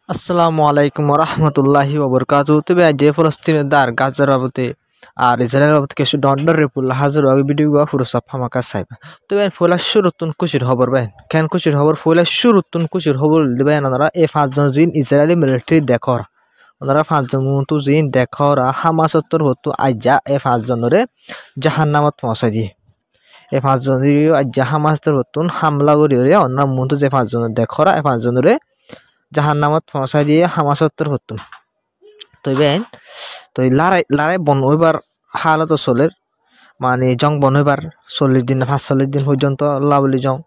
আসসালামু আলাইকুম রহমতুল্লাহি ওবরকাতু তবে যে ফলস্তিনের দার গাজার বাবতে আর ইসরায়েল বাবতে কিছু ডন্ডর রেপুল হাজার আগে ভিডিও গুয়া ফুরসা ফামাকা সাইবা তবে ফলা শুরুতুন কুশির খবর বাইন কেন কুশির খবর ফলা শুরুতুন কুশির খবর দিবেন ওনারা এই 5 জন জিন ইসরায়েলি মিলিটারি দেখর ওনারা 5 জন মতো জিন দেখর হামাসত্তর হতো আইজা এই 5 জনরে জাহান্নামত পৌঁছাই দিয়ে এই 5 জন আইজা হামাসত্তর হতুন হামলা করি ওনারা মতো যে 5 জন দেখরা এই 5 জনরে জাহান্নামত পৌঁছাই দিয়ে হামাসত্তর হতুন তৈবেন তো লারাই বন হইবার হালত চলের মানে জং বন হইবার 40 দিন 45 দিন পর্যন্ত লাভলি জং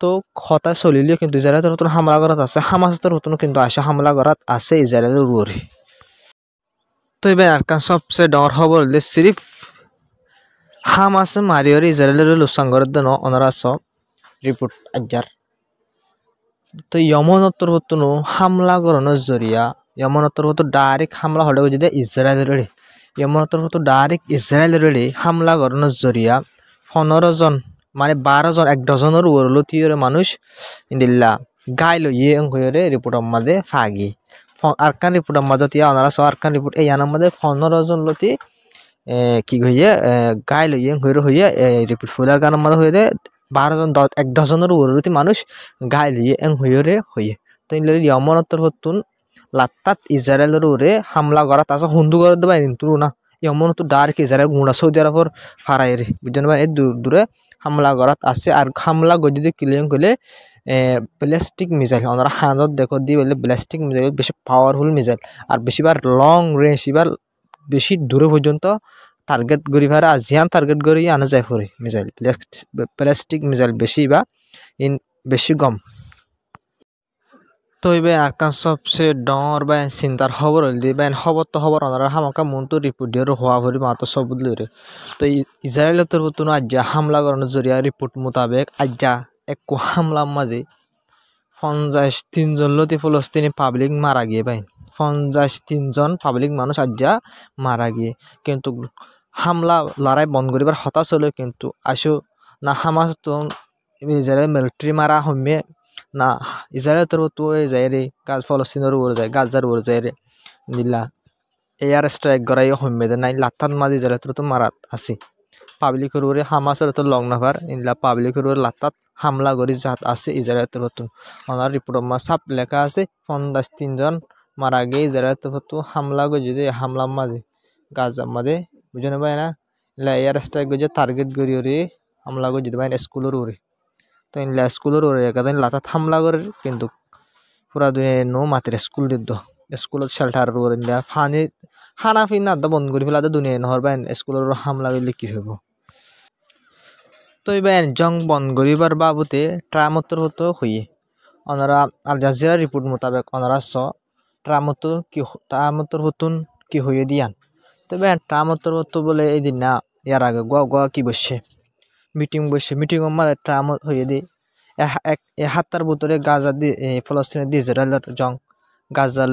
তো কথা চলিলেও কিন্তু ইসরায়েলের নতুন হামলা করাত আছে হামাসত্তর হতুন কিন্তু আসে হামলা করাত আছে ইসরায়েলের উপরে তৈবেন আর কান সবচেয়ে ডর খবর হলে সিরিফ হামাসে মারিওর ইসরায়েলের লোসাঙ্গরের জন্য ওনারা সব রিপোর্ট আজার তো ইয়মনত্তর হতুন হামলা করানোর জরিয়া ইয়মনত্তর হতো ডাইরেক্ট হামলা হলে যদি ইসরায়েলের ইয়মনত্তর হতো ডাইরেক্ট ইসরায়েলের হামলা করানোর জরিয়া 15 জন মানে 12 জন 1 ডজনের উপরে মানুষ ইন্দিল্লা গাই লইয়ে হয়ে রিপোর্টের মাঝে ফাগি আরকান রিপোর্টের মাঝে তিয়া ওনারা সব আরকান রিপোর্ট এই আনার মধ্যে 15 জন লতি কি হইয়ে গাই লইয়ে হয়ে রিপোর্ট ফুলার গানের মাঝে হয়ে দে 12 জন 1 ডজনের উপরে মানুষ গাই লিয়ে হয়ে তো ইয়মনত্তর হতুন লাত্তাত ইসরায়েলের উপরে হামলা করা তাছা হুন্দু করে দেবা কিন্তু না এমন তো ডাইরেক্ট ইসরায়েল গুঁড়া সৌদি আরবের ফারাইরে বুঝছেন ভাই এই দূরে হামলা করাত আছে আর হামলা গদি দিয়ে ক্লিয়ার করলে ব্যালিস্টিক মিসাইল ওনারা হাজত দেখো দিয়ে বলে ব্যালিস্টিক মিসাইল বেশি পাওয়ারফুল মিসাইল আর বেশিবার লং রেঞ্জ এবার বেশি দূরে পর্যন্ত টার্গেট করি ফেরে আর জিয়ান টার্গেট করি আনা যায় পরে মিসাইল ব্যালিস্টিক মিসাইল বেশি বা ইন বেশি কম তো এবার আরকান সবচেয়ে ডর বা চিন্তার খবর হল দিয়ে বেন খবর তো খবর ওনারা হামাকা মন তো রিপোর্ট দিয়ে হওয়া ভরি মাত্র সব বুঝলি রে তো ইসরায়েলের তোর হতো না আজ্জা হামলা করানোর জরিয়া রিপোর্ট মোতাবেক আজ্জা এক হামলার মাঝে 53 জন লতি ফলস্তিনি পাবলিক মারা গিয়ে বাইন 53 জন পাবলিক মানুষ আজ্জা মারা গিয়ে কিন্তু হামলা লড়াই বন্ধ করিবার হতাশ হলে কিন্তু আসো না হামাস তো ইসরায়েল মিলিটারি মারা হমে না ইসরায়েল তোর তো যায় রে গাজ ফলস্তিনের উপরে যায় গাজার উপরে যায় রে দিল্লা এয়ার স্ট্রাইক করাই হমে দে নাই লাত্তাত মাঝে ইসরায়েল তোর তো মারাত আছে পাবলিকের উপরে হামাসের তো লং নাফার ইনলা পাবলিকের উপরে লাত্তাত হামলা করি জাত আছে ইসরায়েল তোর তো ওনার রিপোর্ট মা সাপ লেখা আছে 53 জন মারা গিয়ে ইসরায়েল তোর তো হামলা করে যদি হামলা মাঝে গাজার মাঝে বুঝে ভাই না এয়ার স্ট্রাইক করে টার্গেট করি ওরে হামলা করে যেতে পাই স্কুলের উপরে তো ইনলা স্কুলের ওরে একাদিন লাতাত হামলা করে কিন্তু পুরা দুনিয়া নো মাতির স্কুল দিত স্কুলত শেল্টার ওরে ইনলা ফানি খানা পিনা আদা বন্ধ করে ফেলাতে দুনিয়া নহর বাইন স্কুলের হামলা করলে কি হইব তো এবার জং বন্ধ করিবার বাবুতে ট্রামত্তর হতো হইয়ে ওনারা আল জাজিরা রিপোর্ট মোতাবেক ওনারা ট্রামত্তর হতুন কি হইয়ে দিয়ান তবে ট্রামত্তর হতো বলে এই দিন না ইয়ার আগে গোয়া কি বসছে মিটিং মাঝে ট্রামত হইয়ে দি হাত্তার ভিতরে গাজা দিয়ে ফলস্তিনের দিয়ে ইসরায়েলের জং গাজা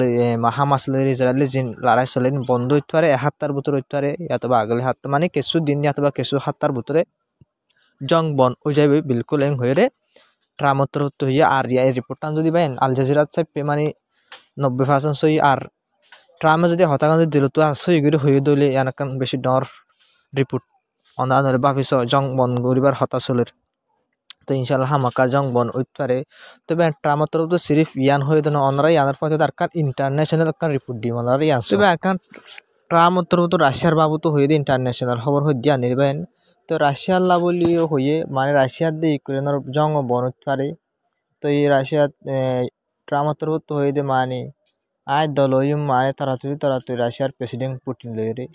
হামাস লই ইসরায়েলের জিন লড়াই চলেন বন্ধ হইতে পারে হাত্তার ভিতরে হইতে পারে অথবা আগলে হাত মানে কিছু দিন অথবা কিছু হাত্তার ভিতরে জং বন ওই যাইবে বিলকুল এং হয়ে রে ট্রামত্তর হতে হইয়া আর এই রিপোর্টটা যদি বাইন আল জাজিরাত চাইপে মানে 90% সই আর ট্রামে যদি হতাকান্দি দিল তো আর সই করে হয়ে দলে এনাকান বেশি ডর রিপোর্ট অনার ভাবিস জং বন করিবার হতাশলের তো ইনশাল্লাহ হামাকা জং বন হইতে পারে তবে ট্রামত্তর তো সিরিফ ইয়ান হয়ে দেন অনারা ইয়ানের পথে তার ইন্টারন্যাশনাল কান রিপোর্ট দিই অনারা ইয়ান তবে একান ট্রামত্তর তো রাশিয়ার বাবু তো হয়ে দিয়ে ইন্টারন্যাশনাল খবর হয়ে দিয়া নির্বাহন তো রাশিয়ার লাভলিও হয়ে মানে রাশিয়ার দিয়ে ইউক্রেনের জং বন হতে পারে তো এই রাশিয়ার ট্রামত্তর তো হয়ে দে মানে আয় দলইম মানে তাড়াতাড়ি রাশিয়ার প্রেসিডেন্ট পুটিন লইরে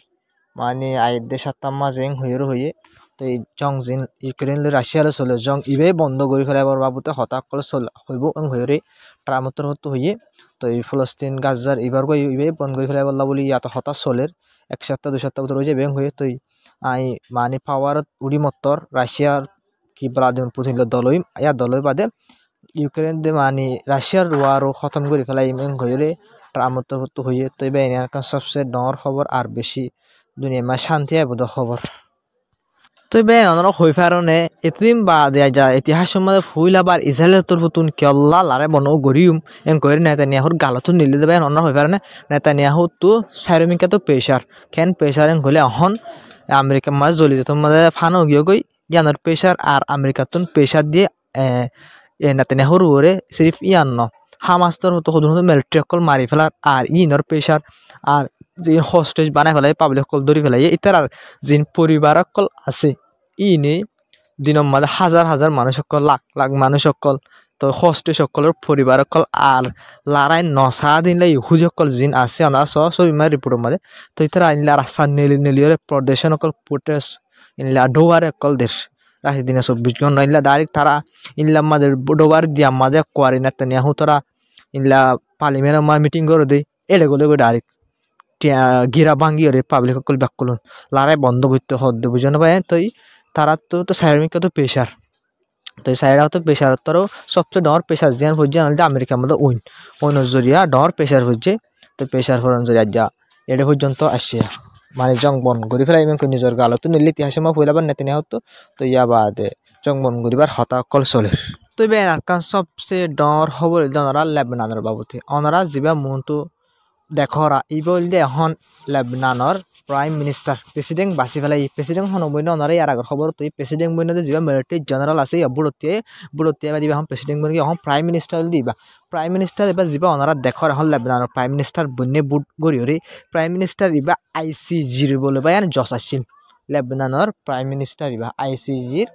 মানে আয়ের সাতটার মাঝে হয়ে তো এই জং জিন ইউক্রেন রাশিয়ারে চলে জং ইবে বন্ধ করে ফেলাবার বাবুতে হতাশ করে হইব হয়ে ট্রামত্তর হতো হইয়ে তো এই ফলস্তিন গাজার এবার ইবে বন্ধ করে ফেলাই বললা বলি এত হতাশ চলের 1 সপ্তাহ 2 সপ্তাহ ভিতরে হয়ে যাবে হয়ে তো আই মানে পাওয়ার উড়ি মত্তর রাশিয়ার কি ব্লাদিমির পুতিন দলই দলই বাদে ইউক্রেন দে মানে রাশিয়ার ওয়ারও খতম করে ফেলাই হয়ে ট্রামত্তর হতো হইয়ে তো এবার এনার সবচেয়ে ডর খবর আর বেশি দুনিয়া শান্তি আইব খবর। তবে অনরা হই ফারণে এতদিন বা দেয়া যায় ইতিহাস সম্বন্ধে ফুইল আবার ইসরায়েলের তরফতুন কেল্লা লারে বন গরিউম এন কইরে নেতানিয়াহুর গালতুন নিলে দেবে অনরা হই ফারণে নেতানিয়াহু তো সাইরমিকা তো পেশার খেন পেশার এন গলে অহন আমেরিকা মাঝ জ্বলি যেত মাঝে ফানো গিয়ে গই ইয়ানোর পেশার আর আমেরিকাতুন পেশার দিয়ে নেতানিয়াহুর ওরে সিরিফ ইয়ান ন হামাস্তর হতো হদুন হতো মিলিটারি অকল মারি ফেলার আর ইনর পেশার আর যে হোস্টেজ বানাই ফেলাই পাবলিক অকল ধরি ফেলাই ইতার আর যে পরিবার অকল আছে ইনে দিনের মাঝে হাজার হাজার মানুষ অকল লাখ লাখ মানুষ অকল তো হোস্টেজ সকলের পরিবার অকল আর লারাই নসা দিনলে ইহুজ অকল জিন আছে অনা সবই মার রিপোর্টের মাঝে তো ইতারা ইনলা রাস্তা নেলিয়র প্রদেশন অকল প্রোটেস্ট ইনলা ডোবার অকল দেশ রাহি দিনে 24 ঘন্টা ইনলা ডাইরেক্ট তারা ইনলা মাঝে ডোবার দিয়া মাঝে কোয়ারি নেতানিয়াহু তারা ইনলা পার্লিমেন্টের মা মিটিং করে দেয় এলে গলে ডাইরেক্ট গিরা ভাঙ্গি ওরে পাবলিক সকল ব্যাকুলন লারাই বন্ধ করতে হদ্দ বুঝানো পায় তারা তো সাইরমিকা তো পেশার তো সাইরা তো পেশার তোর সবচেয়ে ডর পেশার যেন হচ্ছে যে আমেরিকার মধ্যে ওইন জরিয়া ডর পেশার হচ্ছে তো পেশার ফরন জরিয়া যা এটা পর্যন্ত আসছে মানে জং বন করি ফেলাই ইমান নিজের গালো তো নিলে ইতিহাসে মা ফইলাবার নেতে নেওয়া হতো তো ইয়া বাদে জং বন করিবার হতাকল চলে তো এবার আরকান সবচেয়ে ডর খবর ওনারা লেবনানের বাবদে ওনারা যিবা মনটো দেখরা এই বলতে এখন লেবনানর প্রাইম মিনিস্টার প্রেসিডেন্ট বাঁচি পেলাই প্রেসিডেন্ট হন বইন ওনারা ইয়ার আগর খবর তো প্রেসিডেন্ট বইনতে যা মিলিটারি জেনারেল আছে বুড়তিয়া বা দিবা এখন প্রেসিডেন্ট বইন এখন প্রাইম মিনিস্টার দিবা প্রাইম মিনিস্টার এবার যা ওনারা দেখর এখন লেবনানর প্রাইম মিনিস্টার বন্যে বুট গড়ি প্রাইম মিনিস্টার ইবা আইসিজির বলে বা জস আসছিল লেবনানর প্রাইম মিনিস্টার ইবা আইসিজির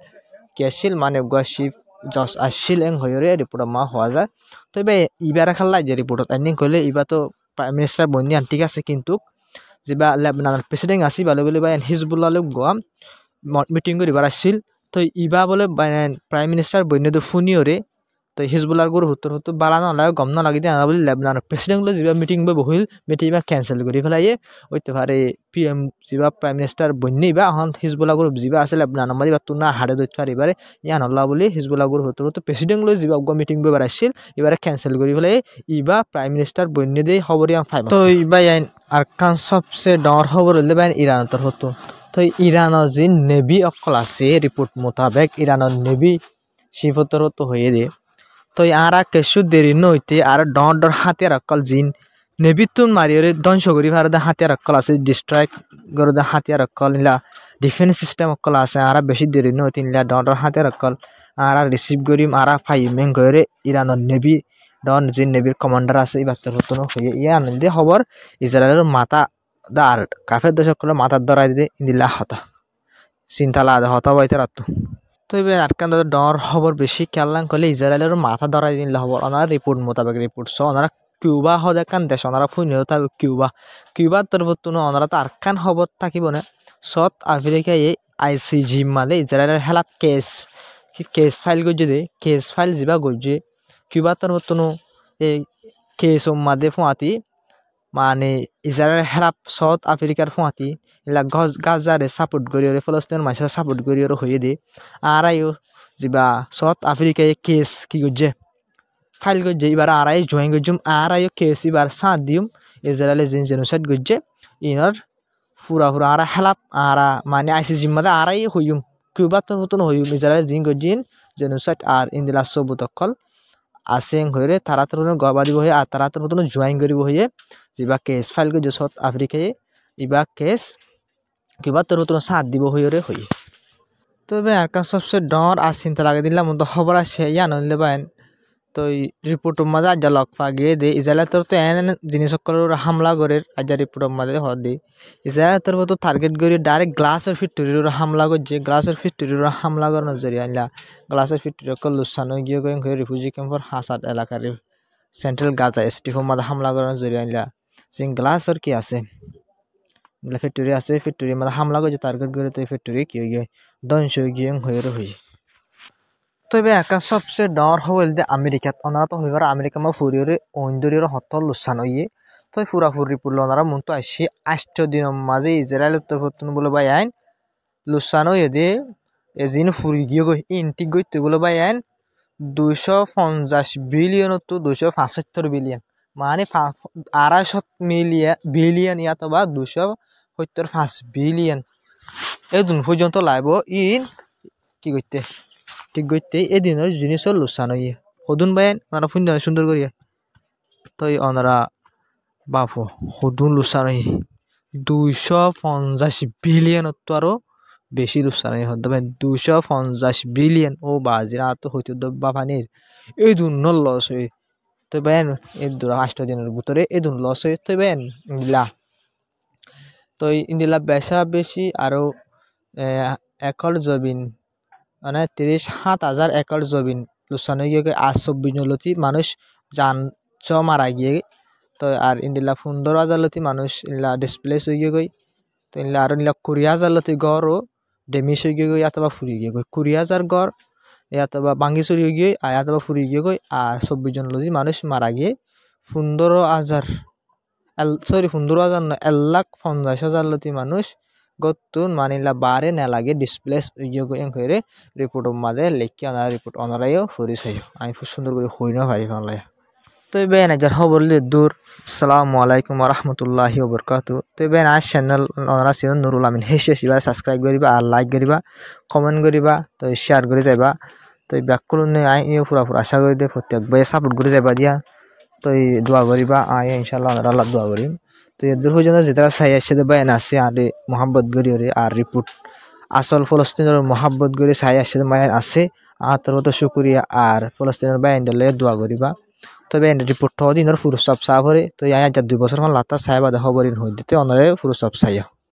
কেছিল মানে গসিফ জস আসছিল এং হয়ে রিপোর্ট মা হওয়া যায় তো এবার ইবার খাল্লা যে রিপোর্টত এন্ডিং করলে ইবা তো প্রাইম মিনিস্টার বন্যান ঠিক আছে কিন্তু যেবা লেবনানের প্রেসিডেন্ট আসি ভালো বলে বা হিজবুল্লাহ লোক গোয়া মিটিং করিবার আসছিল তো ইবা বলে প্রাইম মিনিস্টার বন্যদ ফুনিওরে তো হিজবুল্লার গরু হুত্তর বালা নলাগে গম নলাগে দিয়ে আনা বলে লেবনানের প্রেসিডেন্ট যেবা মিটিং বহিল মিটিং বা ক্যান্সেল করি ফেলাইয়ে ওইতে পারে পিএম যেবা প্রাইম মিনিস্টার বন্যই বা এখন হিজবুল্লাহ গরু যেবা আছে লেবনানের মাঝে বা তুনা হাড়ে দৈত পারিবারে ইয়ান হল্লা বলে হিজবুল্লাহ গরু হুত্তর প্রেসিডেন্ট যেবা মিটিং বইবার আসছিল এবারে ক্যান্সেল করি ফেলাই ইবা প্রাইম মিনিস্টার বন্য দিয়ে খবরই ফাইভ তো ইবা আর কান সবচেয়ে ডর খবর হলে বা ইরানতর হতো তো ইরানের যে নেভি অকল আছে রিপোর্ট মোতাবেক ইরানের নেভি শিফতর হতো হয়ে দিয়ে তো আরা কেসু দেরি নইতে আর ডর ডর হাতিয়ার অকল জিন নেভিতুন মারিয়রে ধ্বংস করি ভারতে হাতিয়ার অকল আছে ডিস্ট্রাইক করে হাতিয়ার অকল ইলা ডিফেন্স সিস্টেম অকল আছে আরা বেশি দেরি নইতে ইলা ডর ডর হাতিয়ার অকল আরা রিসিভ করিম আরা ফাইমেং করে ইরানের নেভি ডন যে নেভির কমান্ডার আছে এই বাচ্চার হতো হয়ে ইয়ে আনন্দে খবর ইসরায়েলের মাথা দার কাফের দেশ সকলের মাথার ধরাই দিতে ইন্দিল্লা হতা চিন্তালা হতা বাইতে রাখতো তো এবার আরকান ডর খবর বেশি খেয়াল করলে ইসরায়েলের মাথা ধরাই দিলে খবর ওনারা রিপোর্ট মোতাবেক রিপোর্ট ওনারা কিউবা হদেকান দেশ ওনারা ফুনি থাকবে কিউবার তরফতুন ওনারা তো আরকান খবর থাকিব না সাউথ আফ্রিকায় আইসিজি মালে ইসরায়েলের হেলাপ কেস ফাইল করছে দে কেস ফাইল যা করছে কিউবার তরফতুন এই কেস মাদে ফুয়াতি মানে ইসরায়েলের হেলাপ সাউথ আফ্রিকার ফুয়াতি এলা গাজারে সাপোর্ট করি ফলস্তিনের মানুষের সাপোর্ট করি হয়ে দিয়ে আরাইও যা সাউথ আফ্রিকায় কেস কি করছে ফাইল করছে এবার আরাই জয়েন করছুম আরাইও কেস এবার সাঁত দিম ইসরায়েলের জিন জেনোসাইড করছে ইনার ফুরা আরা হেলাপ আরা মানে আইসিজি মাদে আরাই হইম কিউবার তোর মতন হইম ইসরায়েলের জিন করছেন জেনোসাইড আর ইন্দিলা সবুত অকল আসেং হয়ে তারা তোর গবা দিব হয়ে আর তারা তোর মতন জয়েন করিব হয়ে যা কেস ফাইল করছে সাউথ আফ্রিকায় ইবা কেস কিবা তোর মতন সাঁত দিব হয়ে তো এবার আর সবচেয়ে ডর আর চিন্তা লাগে দিলাম তো খবর আসে ইয়া নইলে বাইন তো রিপোর্টের মাঝে আজ লগ পা গিয়ে দে ইসরায়েলের তরফ তো এন জিনিস সকলের হামলা করে আজ রিপোর্টের মাঝে হর দি ইসরায়েলের তরফ তো টার্গেট করে ডাইরেক্ট গ্লাসের ফ্যাক্টরির হামলা করছে গ্লাসের ফ্যাক্টরির হামলা করানোর জরিয়ে আনলা গ্লাসের ফ্যাক্টরি লুসানো গিয়ে হয়ে রিফিউজি ক্যাম্পর হাসাদ এলাকার সেন্ট্রাল গাজা স্টিফের মাঝে হামলা করানোর জরিয়ে আনলা যে গ্লাসের কি আছে ফ্যাক্টরি আছে ফ্যাক্টরির মাঝে হামলা করছে টার্গেট করে তো এই ফ্যাক্টরি কি হয়ে ধ্বংস গিয়ে হয়ে তো এবার একা সবচেয়ে ডর হল যে আমেরিকাত ওনারা তো হইবার আমেরিকা মা ফুরিয়রে ঐন্দরীয় হতল লুসান হইয়ে তো ফুরাফুরি পুরল ওনারা মন তো আসি 8 দিনের মাঝে ইসরায়েলের তরফতুন বলে বাই আইন লুসান হয়ে দিয়ে এজিন ফুরি গিয়ে গই ইনটিক গইতে বলে বাই আইন 250 বিলিয়ন তো 275 বিলিয়ন মানে 250 বিলিয়ন ইয়াত বা 275 বিলিয়ন এদিন পর্যন্ত লাইব ইন কি করতে ঠিক করতে এদিনের জিনিসও লুসানো ইয়ে সদুন বাইন ওনারা ফুন সুন্দর করিয়া তো ওনারা বাপু সদুন লুসানো 250 বিলিয়ন তো আরো বেশি লুসানো হতে 250 বিলিয়ন ও বাজিরা তো হইতে বাপানির এই দুন লস হয়ে তো বেন এই 8 দিনের ভিতরে এই দুন লস হয়ে তো বেন ইন্দিলা তো ইন্দিলা বেশা বেশি আরো একর জমিন মানে 37,000 একর জমিন লুসানো গিয়ে আর 24 জন লতি মানুষ জান মারা গিয়ে তো আর ইন্দিলা 15,000 লতি মানুষ ইলা ডিসপ্লেস হয়ে গই তো ইলা আর ইলা 20,000 লতি গড়ও ডেমিস হয়ে গই অথবা ফুরি গিয়ে গই 20,000 গড় অথবা ভাঙ্গি চুরি হয়ে গিয়ে অথবা ফুরি গিয়ে গই আর 24 জন লতি মানুষ মারা গিয়ে 15,000 15,000 না 1,50,000 লতি মানুষ গতুন মানিলা বারে না লাগে ডিসপ্লেস ইয়ে গো এন কইরে রিপোর্ট মাদে লেখি আনা রিপোর্ট অনারাইও ফরিসাইও আমি খুব সুন্দর করে হই না পারি ফালাই তো বেন যার খবর লে দূর আসসালামু আলাইকুম ওয়া রাহমাতুল্লাহি ওয়া বারাকাতু তো বেন আজ চ্যানেল অনারা সিন নুরুল আমিন হেসে সিবা সাবস্ক্রাইব করিবা আর লাইক করিবা কমেন্ট করিবা তো শেয়ার করে যাইবা তো ব্যাক করুন আই পুরা আশা করি দে প্রত্যেক ভাই সাপোর্ট করে যাইবা দিয়া তো দোয়া করিবা আই ইনশাআল্লাহ আল্লাহ দোয়া করিম তো এদের পর্যন্ত যেটা চাই আসছে বেন আছে আর মোহাম্মদ গরি আর রিপোর্ট আসল ফলস্তিনের মোহাম্মদ গরি চাই আসছে মায়ের আছে আতর তো শুকরিয়া আর ফলস্তিনের বাইন দলে দোয়া করিবা তবে রিপোর্ট দিনের পুরো সব সাফরে তো 2 বছর লাতা সাহেবা খবরিন হই দিতে অনরে পুরো সব চাইয়া